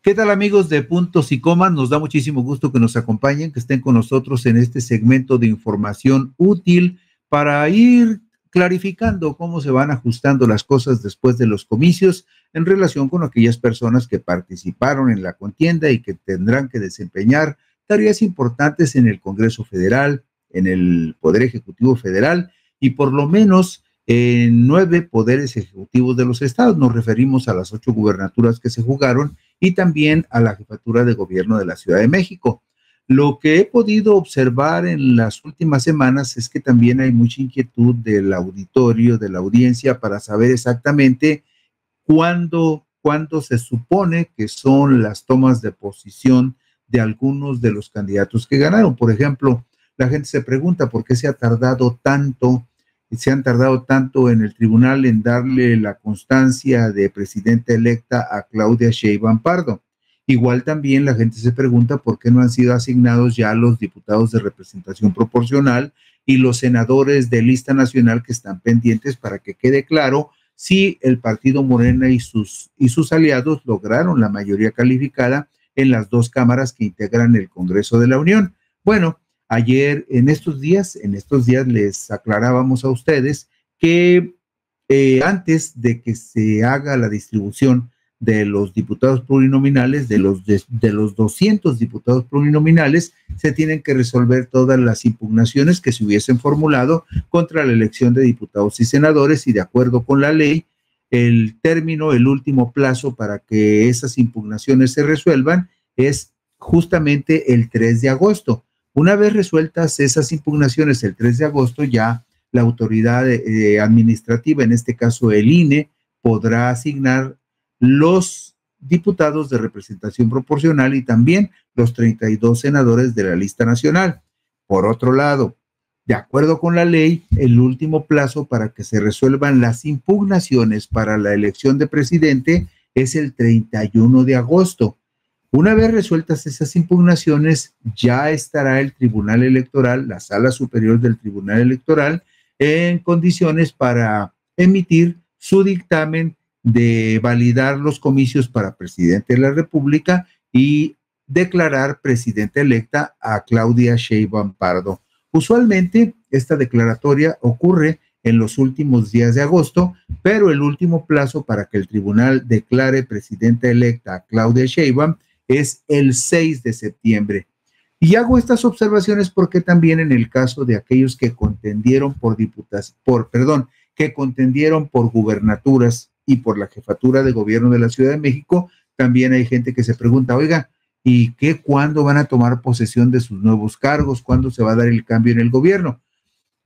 ¿Qué tal, amigos de Puntos y Comas? Nos da muchísimo gusto que nos acompañen, que estén con nosotros en este segmento de información útil para ir clarificando cómo se van ajustando las cosas después de los comicios en relación con aquellas personas que participaron en la contienda y que tendrán que desempeñar tareas importantes en el Congreso Federal, en el Poder Ejecutivo Federal y por lo menos en 9 poderes ejecutivos de los estados. Nos referimos a las 8 gubernaturas que se jugaron y también a la jefatura de gobierno de la Ciudad de México. Lo que he podido observar en las últimas semanas es que también hay mucha inquietud del auditorio, de la audiencia, para saber exactamente cuándo se supone que son las tomas de posición de algunos de los candidatos que ganaron. Por ejemplo, la gente se pregunta por qué se han tardado tanto en el tribunal en darle la constancia de presidenta electa a Claudia Sheinbaum Pardo. Igual también la gente se pregunta por qué no han sido asignados ya los diputados de representación proporcional y los senadores de lista nacional que están pendientes para que quede claro si el partido Morena y sus aliados lograron la mayoría calificada en las 2 cámaras que integran el Congreso de la Unión. Bueno, ayer, en estos días les aclarábamos a ustedes que antes de que se haga la distribución de los diputados plurinominales, de los 200 diputados plurinominales, se tienen que resolver todas las impugnaciones que se hubiesen formulado contra la elección de diputados y senadores, y de acuerdo con la ley, el último plazo para que esas impugnaciones se resuelvan es justamente el 3 de agosto. Una vez resueltas esas impugnaciones el 3 de agosto, ya la autoridad administrativa, en este caso el INE, podrá asignar los diputados de representación proporcional y también los 32 senadores de la lista nacional. Por otro lado, de acuerdo con la ley, el último plazo para que se resuelvan las impugnaciones para la elección de presidente es el 31 de agosto. Una vez resueltas esas impugnaciones, ya estará el Tribunal Electoral, la Sala Superior del Tribunal Electoral, en condiciones para emitir su dictamen de validar los comicios para presidente de la República y declarar presidenta electa a Claudia Sheinbaum Pardo. Usualmente esta declaratoria ocurre en los últimos días de agosto, pero el último plazo para que el tribunal declare presidenta electa a Claudia Sheinbaum es el 6 de septiembre. Y hago estas observaciones porque también en el caso de aquellos que contendieron que contendieron por gubernaturas y por la jefatura de gobierno de la Ciudad de México, también hay gente que se pregunta, oiga, ¿y cuándo van a tomar posesión de sus nuevos cargos? ¿Cuándo se va a dar el cambio en el gobierno?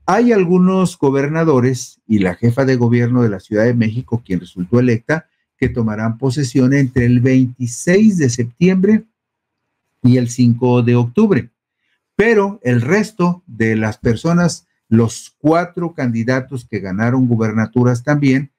Hay algunos gobernadores y la jefa de gobierno de la Ciudad de México, quien resultó electa, que tomarán posesión entre el 26 de septiembre y el 5 de octubre. Pero el resto de las personas, los 4 candidatos que ganaron gubernaturas también,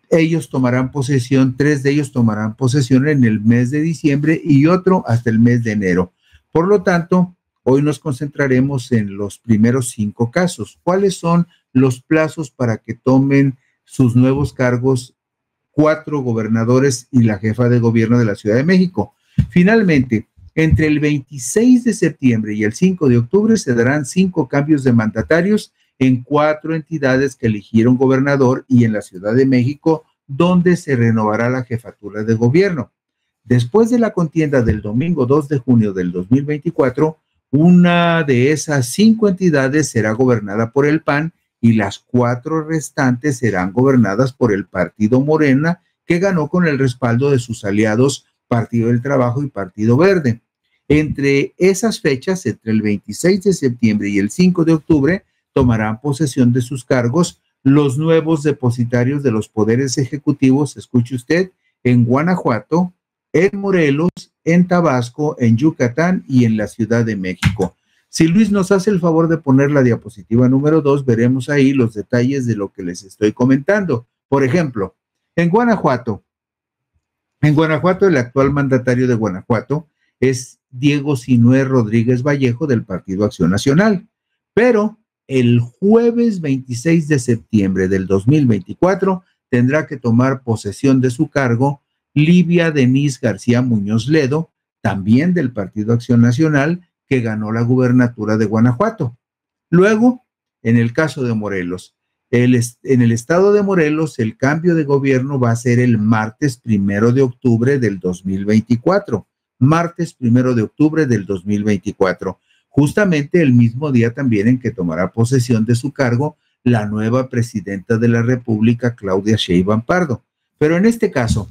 ellos tomarán posesión, 3 de ellos tomarán posesión en el mes de diciembre y otro hasta el mes de enero. Por lo tanto, hoy nos concentraremos en los primeros 5 casos. ¿Cuáles son los plazos para que tomen sus nuevos cargos 4 gobernadores y la jefa de gobierno de la Ciudad de México? Finalmente, entre el 26 de septiembre y el 5 de octubre se darán 5 cambios de mandatarios en 4 entidades que eligieron gobernador y en la Ciudad de México, donde se renovará la jefatura de gobierno. Después de la contienda del domingo 2 de junio del 2024, una de esas 5 entidades será gobernada por el PAN y las 4 restantes serán gobernadas por el partido Morena, que ganó con el respaldo de sus aliados Partido del Trabajo y Partido Verde. Entre esas fechas, entre el 26 de septiembre y el 5 de octubre, tomarán posesión de sus cargos los nuevos depositarios de los poderes ejecutivos, escuche usted, en Guanajuato, en Morelos, en Tabasco, en Yucatán y en la Ciudad de México. Si Luis nos hace el favor de poner la diapositiva número 2, veremos ahí los detalles de lo que les estoy comentando. Por ejemplo, en Guanajuato, el actual mandatario de Guanajuato es Diego Sinué Rodríguez Vallejo del Partido Acción Nacional, pero el jueves 26 de septiembre del 2024 tendrá que tomar posesión de su cargo Livia Denise García Muñoz Ledo, también del Partido Acción Nacional, que ganó la gubernatura de Guanajuato. Luego, en el caso de Morelos, en el estado de Morelos, el cambio de gobierno va a ser el martes 1 de octubre del 2024. Martes 1 de octubre del 2024. Justamente el mismo día también en que tomará posesión de su cargo la nueva presidenta de la República, Claudia Sheinbaum Pardo. Pero en este caso,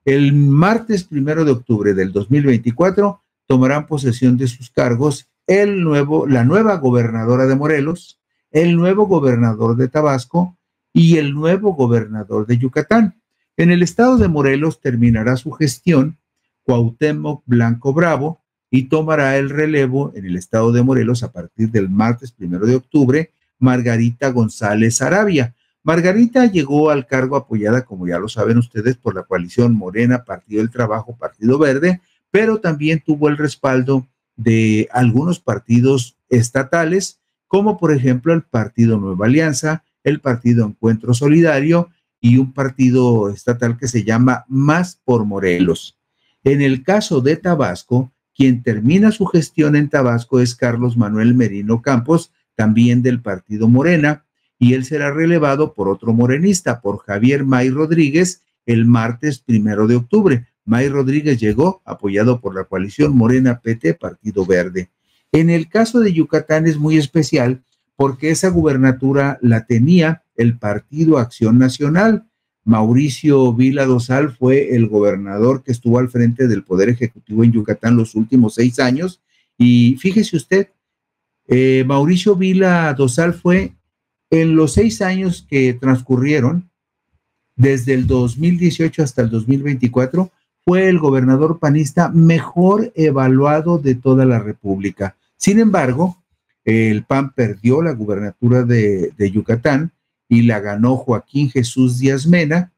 el martes 1 de octubre del 2024 tomarán posesión de sus cargos la nueva gobernadora de Morelos, el nuevo gobernador de Tabasco y el nuevo gobernador de Yucatán. En el estado de Morelos terminará su gestión Cuauhtémoc Blanco Bravo y tomará el relevo en el estado de Morelos a partir del martes 1 de octubre Margarita González Arabia. Margarita llegó al cargo apoyada, como ya lo saben ustedes, por la coalición Morena, Partido del Trabajo, Partido Verde, pero también tuvo el respaldo de algunos partidos estatales, como por ejemplo el Partido Nueva Alianza, el Partido Encuentro Solidario y un partido estatal que se llama Más por Morelos. En el caso de Tabasco, quien termina su gestión en Tabasco es Carlos Manuel Merino Campos, también del Partido Morena, y él será relevado por otro morenista, por Javier May Rodríguez, el martes 1 de octubre. May Rodríguez llegó apoyado por la coalición Morena PT Partido Verde. En el caso de Yucatán es muy especial porque esa gubernatura la tenía el Partido Acción Nacional. Mauricio Vila Dosal fue el gobernador que estuvo al frente del Poder Ejecutivo en Yucatán los últimos 6 años. Y fíjese usted, Mauricio Vila Dosal fue en los 6 años que transcurrieron, desde el 2018 hasta el 2024, fue el gobernador panista mejor evaluado de toda la República. Sin embargo, el PAN perdió la gubernatura de Yucatán y la ganó Joaquín Jesús Díaz Mena,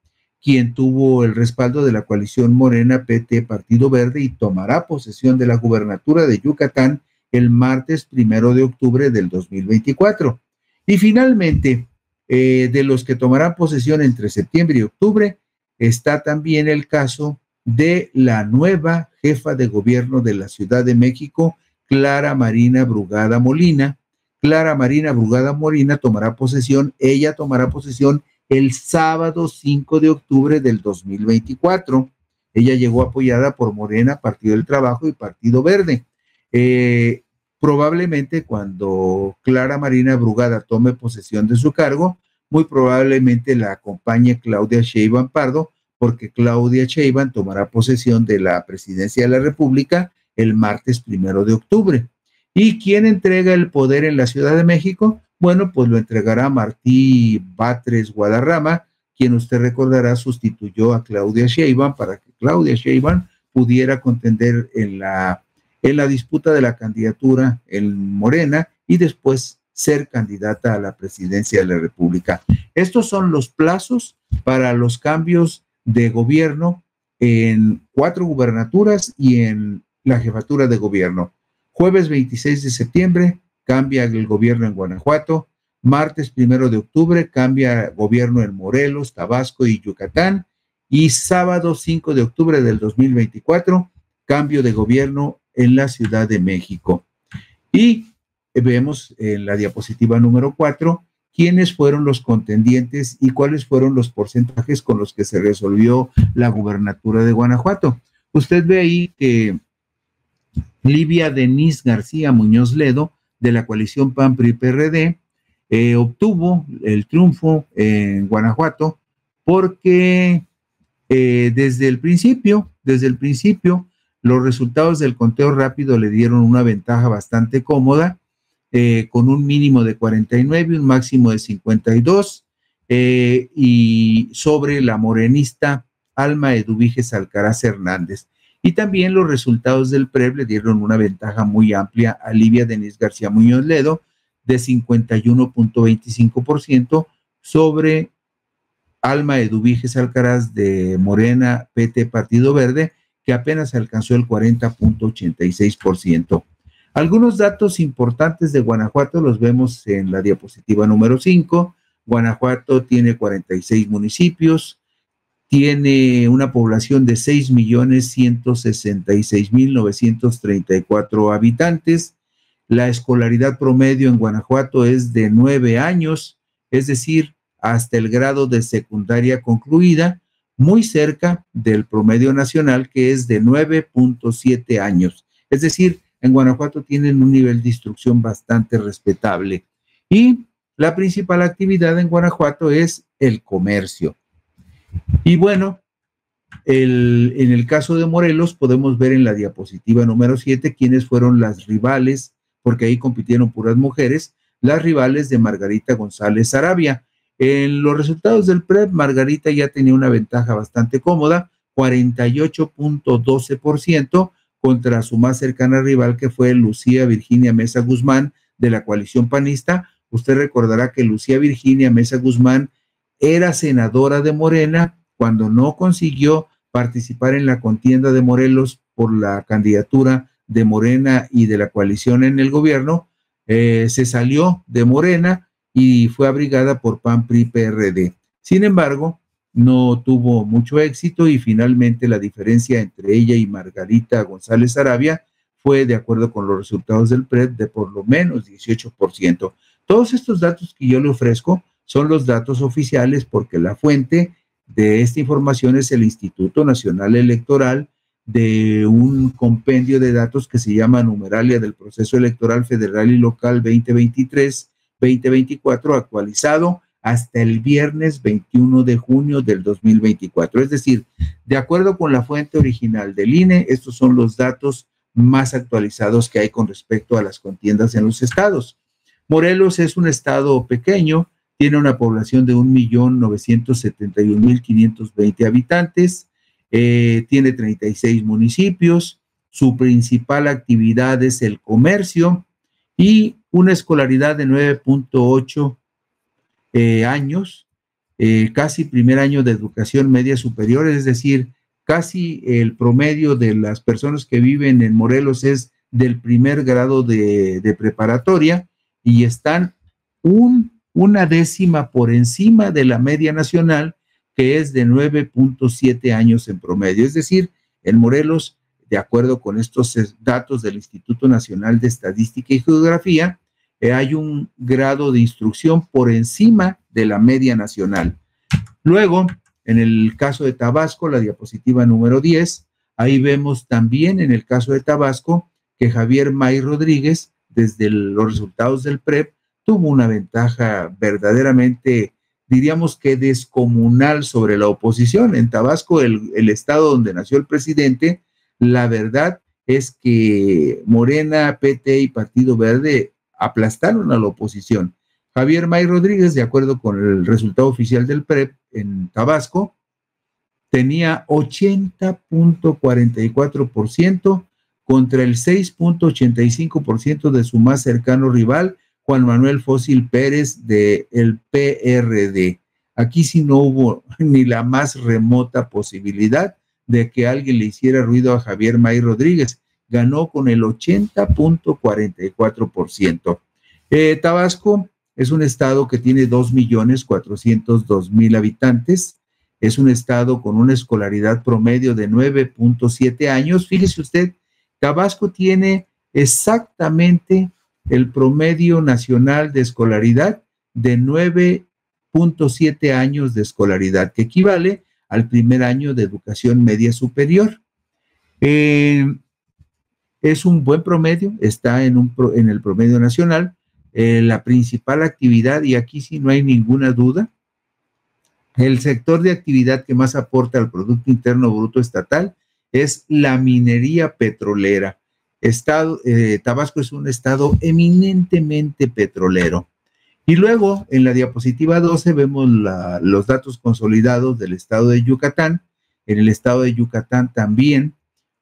quien tuvo el respaldo de la coalición Morena PT Partido Verde y tomará posesión de la gubernatura de Yucatán el martes 1 de octubre del 2024. Y finalmente, de los que tomarán posesión entre septiembre y octubre, está también el caso de la nueva jefa de gobierno de la Ciudad de México, Clara Marina Brugada Molina. Clara Marina Brugada Molina tomará posesión el sábado 5 de octubre del 2024. Ella llegó apoyada por Morena, Partido del Trabajo y Partido Verde. Probablemente cuando Clara Marina Brugada tome posesión de su cargo, muy probablemente la acompañe Claudia Sheinbaum Pardo, porque Claudia Sheinbaum tomará posesión de la presidencia de la República el martes 1 de octubre. ¿Y quién entrega el poder en la Ciudad de México? Bueno, pues lo entregará Martí Batres Guadarrama, quien usted recordará sustituyó a Claudia Sheinbaum para que Claudia Sheinbaum pudiera contender en la disputa de la candidatura en Morena y después ser candidata a la presidencia de la República. Estos son los plazos para los cambios de gobierno en 4 gubernaturas y en la jefatura de gobierno. Jueves 26 de septiembre cambia el gobierno en Guanajuato. Martes 1 de octubre cambia gobierno en Morelos, Tabasco y Yucatán. Y sábado 5 de octubre del 2024, cambio de gobierno en la Ciudad de México. Y vemos en la diapositiva número 4 quiénes fueron los contendientes y cuáles fueron los porcentajes con los que se resolvió la gubernatura de Guanajuato. Usted ve ahí que Livia Denise García Muñoz Ledo, de la coalición PAN-PRI-PRD, obtuvo el triunfo en Guanajuato porque desde el principio, los resultados del conteo rápido le dieron una ventaja bastante cómoda, con un mínimo de 49 y un máximo de 52, y sobre la morenista Alma Eduviges Alcaraz Hernández. Y también los resultados del PREP le dieron una ventaja muy amplia a Livia Denise García Muñoz Ledo de 51.25% sobre Alma Eduviges Alcaraz de Morena PT Partido Verde, que apenas alcanzó el 40.86%. Algunos datos importantes de Guanajuato los vemos en la diapositiva número 5. Guanajuato tiene 46 municipios, tiene una población de 6.166.934 habitantes. La escolaridad promedio en Guanajuato es de 9 años, es decir, hasta el grado de secundaria concluida, muy cerca del promedio nacional, que es de 9.7 años. Es decir, en Guanajuato tienen un nivel de instrucción bastante respetable. Y la principal actividad en Guanajuato es el comercio. Y bueno, en el caso de Morelos podemos ver en la diapositiva número 7 quiénes fueron las rivales, porque ahí compitieron puras mujeres, las rivales de Margarita González Arabia. En los resultados del PREP, Margarita ya tenía una ventaja bastante cómoda, 48.12% contra su más cercana rival, que fue Lucía Virginia Mesa Guzmán, de la coalición panista. Usted recordará que Lucía Virginia Mesa Guzmán era senadora de Morena cuando no consiguió participar en la contienda de Morelos por la candidatura de Morena y de la coalición en el gobierno. Se salió de Morena y fue abrigada por PAN, PRI, PRD. Sin embargo, no tuvo mucho éxito y finalmente la diferencia entre ella y Margarita González Arabia fue, de acuerdo con los resultados del PRED, de por lo menos 18%. Todos estos datos que yo le ofrezco son los datos oficiales, porque la fuente de esta información es el Instituto Nacional Electoral, de un compendio de datos que se llama Numeralia del Proceso Electoral Federal y Local 2023-2024, actualizado hasta el viernes 21 de junio del 2024. Es decir, de acuerdo con la fuente original del INE, estos son los datos más actualizados que hay con respecto a las contiendas en los estados. Morelos es un estado pequeño, tiene una población de 1.971.520 habitantes, tiene 36 municipios, su principal actividad es el comercio y una escolaridad de 9.8 años, casi primer año de educación media superior, es decir, casi el promedio de las personas que viven en Morelos es del primer grado de preparatoria y están una décima por encima de la media nacional, que es de 9.7 años en promedio. Es decir, en Morelos, de acuerdo con estos datos del Instituto Nacional de Estadística y Geografía, hay un grado de instrucción por encima de la media nacional. Luego, en el caso de Tabasco, la diapositiva número 10, ahí vemos también en el caso de Tabasco que Javier May Rodríguez, desde los resultados del PREP, tuvo una ventaja verdaderamente, diríamos que descomunal sobre la oposición. En Tabasco, el estado donde nació el presidente, la verdad es que Morena, PT y Partido Verde aplastaron a la oposición. Javier May Rodríguez, de acuerdo con el resultado oficial del PREP en Tabasco, tenía 80.44% contra el 6.85% de su más cercano rival, Juan Manuel Fósil Pérez, del PRD. Aquí sí no hubo ni la más remota posibilidad de que alguien le hiciera ruido a Javier May Rodríguez. Ganó con el 80.44%. Tabasco es un estado que tiene 2.402.000 habitantes. Es un estado con una escolaridad promedio de 9.7 años. Fíjese usted, Tabasco tiene exactamente el promedio nacional de escolaridad de 9.7 años de escolaridad, que equivale al primer año de educación media superior. Es un buen promedio, está en el promedio nacional. La principal actividad, y aquí sí no hay ninguna duda, el sector de actividad que más aporta al Producto Interno Bruto estatal es la minería petrolera. Tabasco es un estado eminentemente petrolero. Y luego, en la diapositiva 12, vemos los datos consolidados del estado de Yucatán. En el estado de Yucatán también,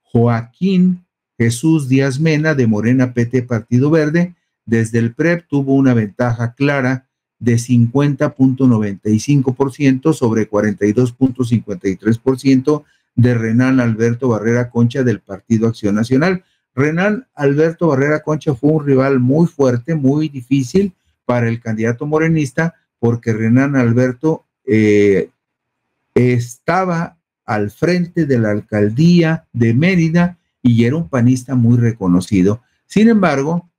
Joaquín Jesús Díaz Mena, de Morena, PT, Partido Verde, desde el PREP tuvo una ventaja clara de 50.95% sobre 42.53% de Renán Alberto Barrera Concha, del Partido Acción Nacional. Renán Alberto Barrera Concha fue un rival muy fuerte, muy difícil para el candidato morenista, porque Renán Alberto estaba al frente de la alcaldía de Mérida y era un panista muy reconocido. Sin embargo,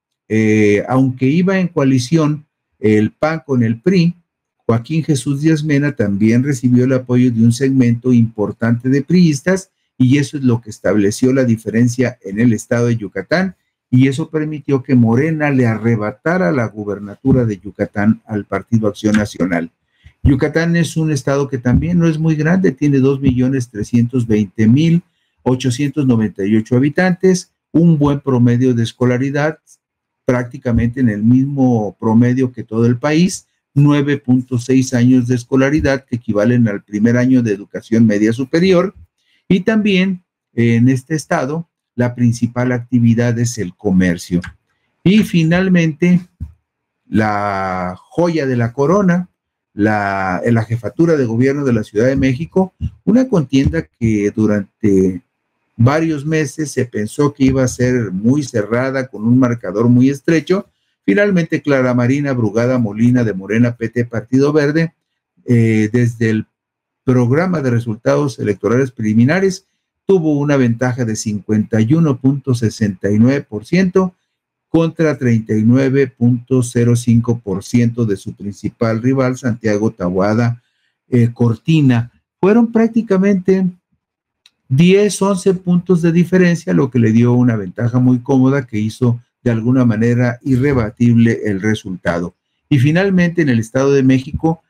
aunque iba en coalición el PAN con el PRI, Joaquín Jesús Díaz Mena también recibió el apoyo de un segmento importante de priistas y eso es lo que estableció la diferencia en el estado de Yucatán y eso permitió que Morena le arrebatara la gubernatura de Yucatán al Partido Acción Nacional. Yucatán es un estado que también no es muy grande, tiene 2.320.898 habitantes, un buen promedio de escolaridad, prácticamente en el mismo promedio que todo el país, 9.6 años de escolaridad, que equivalen al primer año de educación media superior, y también en este estado la principal actividad es el comercio. Y finalmente, la joya de la corona, la jefatura de gobierno de la Ciudad de México, una contienda que durante varios meses se pensó que iba a ser muy cerrada, con un marcador muy estrecho. Finalmente, Clara Marina Brugada Molina de Morena PT Partido Verde, desde el programa de resultados electorales preliminares, tuvo una ventaja de 51.69% contra 39.05% de su principal rival, Santiago Taboada Cortina. Fueron prácticamente 10, 11 puntos de diferencia, lo que le dio una ventaja muy cómoda que hizo de alguna manera irrebatible el resultado. Y finalmente en el Estado de México,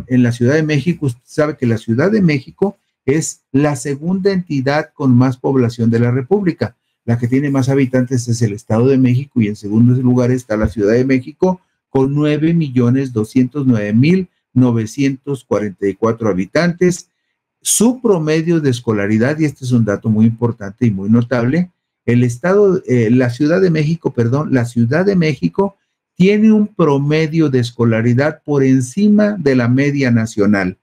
en la Ciudad de México, usted sabe que la Ciudad de México es la segunda entidad con más población de la República. La que tiene más habitantes es el Estado de México y en segundo lugar está la Ciudad de México con 9.209.944 habitantes. Su promedio de escolaridad, y este es un dato muy importante y muy notable, la Ciudad de México tiene un promedio de escolaridad por encima de la media nacional.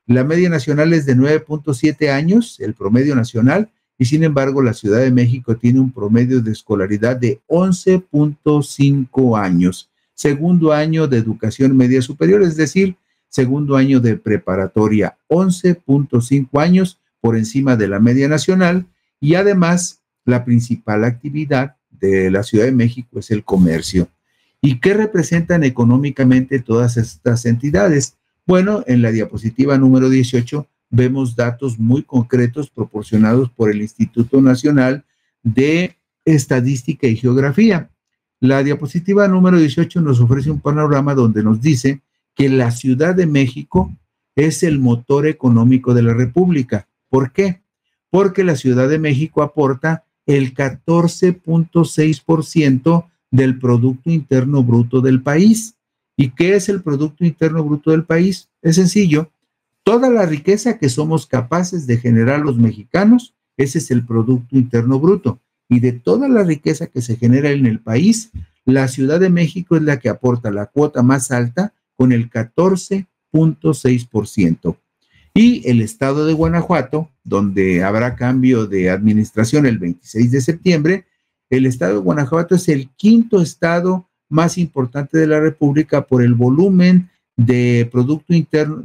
La media nacional es de 9.7 años, el promedio nacional, y sin embargo la Ciudad de México tiene un promedio de escolaridad de 11.5 años, segundo año de educación media superior, es decir, segundo año de preparatoria, 11.5 años por encima de la media nacional, y además la principal actividad de la Ciudad de México es el comercio. ¿Y qué representan económicamente todas estas entidades? Bueno, en la diapositiva número 18 vemos datos muy concretos proporcionados por el Instituto Nacional de Estadística y Geografía. La diapositiva número 18 nos ofrece un panorama donde nos dice que la Ciudad de México es el motor económico de la República. ¿Por qué? Porque la Ciudad de México aporta el 14.6% del Producto Interno Bruto del país. ¿Y qué es el Producto Interno Bruto del país? Es sencillo. Toda la riqueza que somos capaces de generar los mexicanos, ese es el Producto Interno Bruto. Y de toda la riqueza que se genera en el país, la Ciudad de México es la que aporta la cuota más alta con el 14.6%. Y el estado de Guanajuato, donde habrá cambio de administración el 26 de septiembre, el estado de Guanajuato es el quinto estado más importante de la República por el volumen de Producto Interno,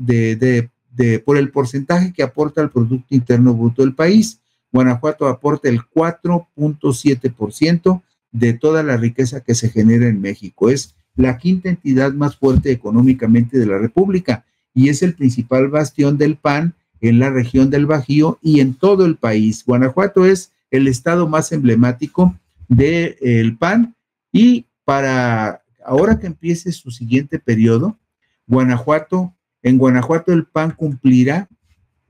por el porcentaje que aporta al Producto Interno Bruto del país. Guanajuato aporta el 4.7% de toda la riqueza que se genera en México. Es la quinta entidad más fuerte económicamente de la República y es el principal bastión del PAN en la región del Bajío y en todo el país. Guanajuato es el estado más emblemático del PAN y para ahora que empiece su siguiente periodo, en Guanajuato el PAN cumplirá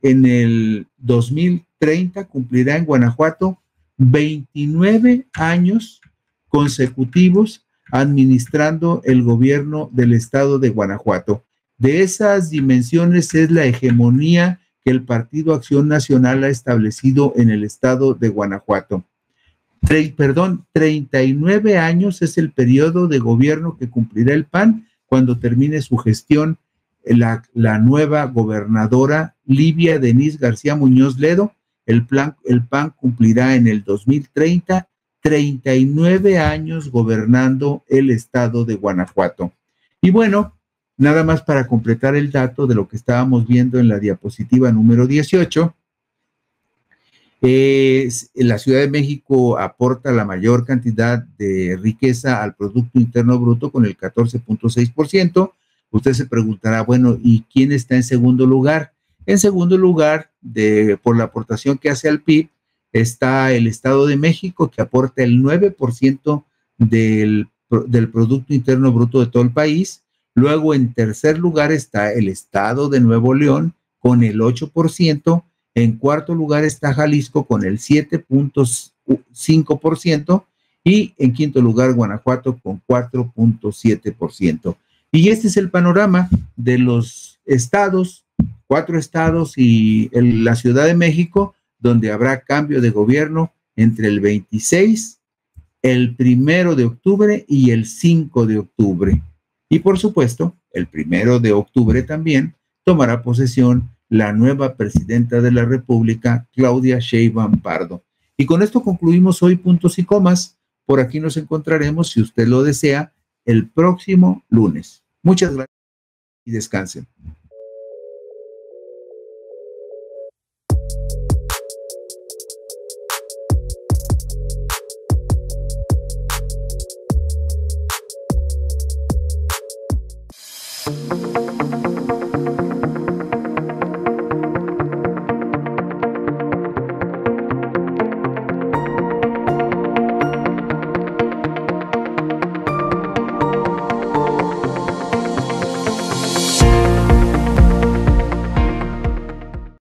en el 2030, cumplirá en Guanajuato 29 años consecutivos administrando el gobierno del estado de Guanajuato. De esas dimensiones es la hegemonía que el Partido Acción Nacional ha establecido en el estado de Guanajuato. 39 años es el periodo de gobierno que cumplirá el PAN cuando termine su gestión la nueva gobernadora Livia Denise García Muñoz Ledo. El PAN cumplirá en el 2030 39 años gobernando el estado de Guanajuato. Y bueno, nada más para completar el dato de lo que estábamos viendo en la diapositiva número 18, la Ciudad de México aporta la mayor cantidad de riqueza al Producto Interno Bruto con el 14.6%. Usted se preguntará, bueno, ¿y quién está en segundo lugar? En segundo lugar, por la aportación que hace al PIB, está el Estado de México, que aporta el 9% del Producto Interno Bruto de todo el país. Luego, en tercer lugar, está el Estado de Nuevo León con el 8%. En cuarto lugar está Jalisco con el 7.5% y en quinto lugar Guanajuato con 4.7%. Y este es el panorama de los estados, 4 estados y la Ciudad de México, donde habrá cambio de gobierno entre el 26, el 1 de octubre y el 5 de octubre. Y por supuesto, el 1 de octubre también tomará posesión la nueva presidenta de la República, Claudia Sheinbaum Pardo. Y con esto concluimos hoy puntos y comas. Por aquí nos encontraremos, si usted lo desea, el próximo lunes. Muchas gracias y descansen.